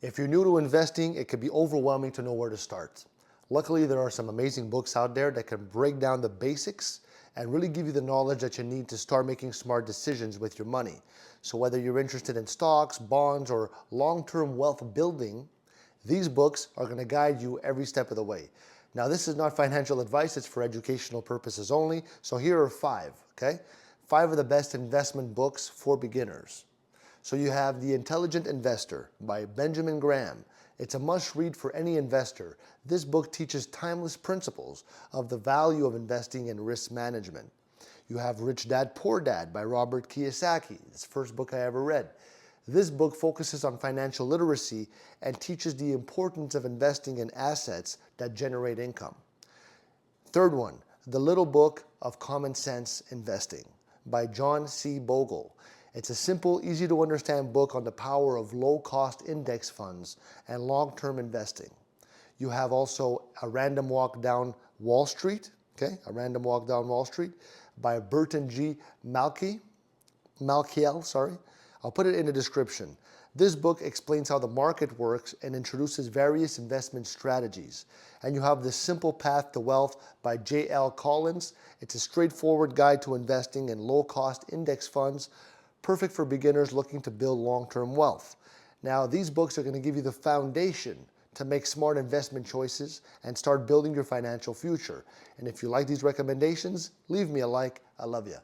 If you're new to investing, it can be overwhelming to know where to start. Luckily, there are some amazing books out there that can break down the basics and really give you the knowledge that you need to start making smart decisions with your money. So whether you're interested in stocks, bonds, or long-term wealth building, these books are going to guide you every step of the way. Now, this is not financial advice, it's for educational purposes only. So here are five, okay? Five of the best investment books for beginners. So you have The Intelligent Investor by Benjamin Graham. It's a must-read for any investor. This book teaches timeless principles of the value of investing and risk management. You have Rich Dad, Poor Dad by Robert Kiyosaki. It's the first book I ever read. This book focuses on financial literacy and teaches the importance of investing in assets that generate income. Third one, The Little Book of Common Sense Investing by John C. Bogle. It's a simple, easy to understand book on the power of low-cost index funds and long-term investing. You have also A Random Walk Down Wall Street, okay? A Random Walk Down Wall Street by Burton G. Malkiel, sorry. I'll put it in the description. This book explains how the market works and introduces various investment strategies. And you have The Simple Path to Wealth by J.L. Collins. It's a straightforward guide to investing in low-cost index funds, perfect for beginners looking to build long-term wealth. Now, these books are going to give you the foundation to make smart investment choices and start building your financial future. And if you like these recommendations, leave me a like. I love you.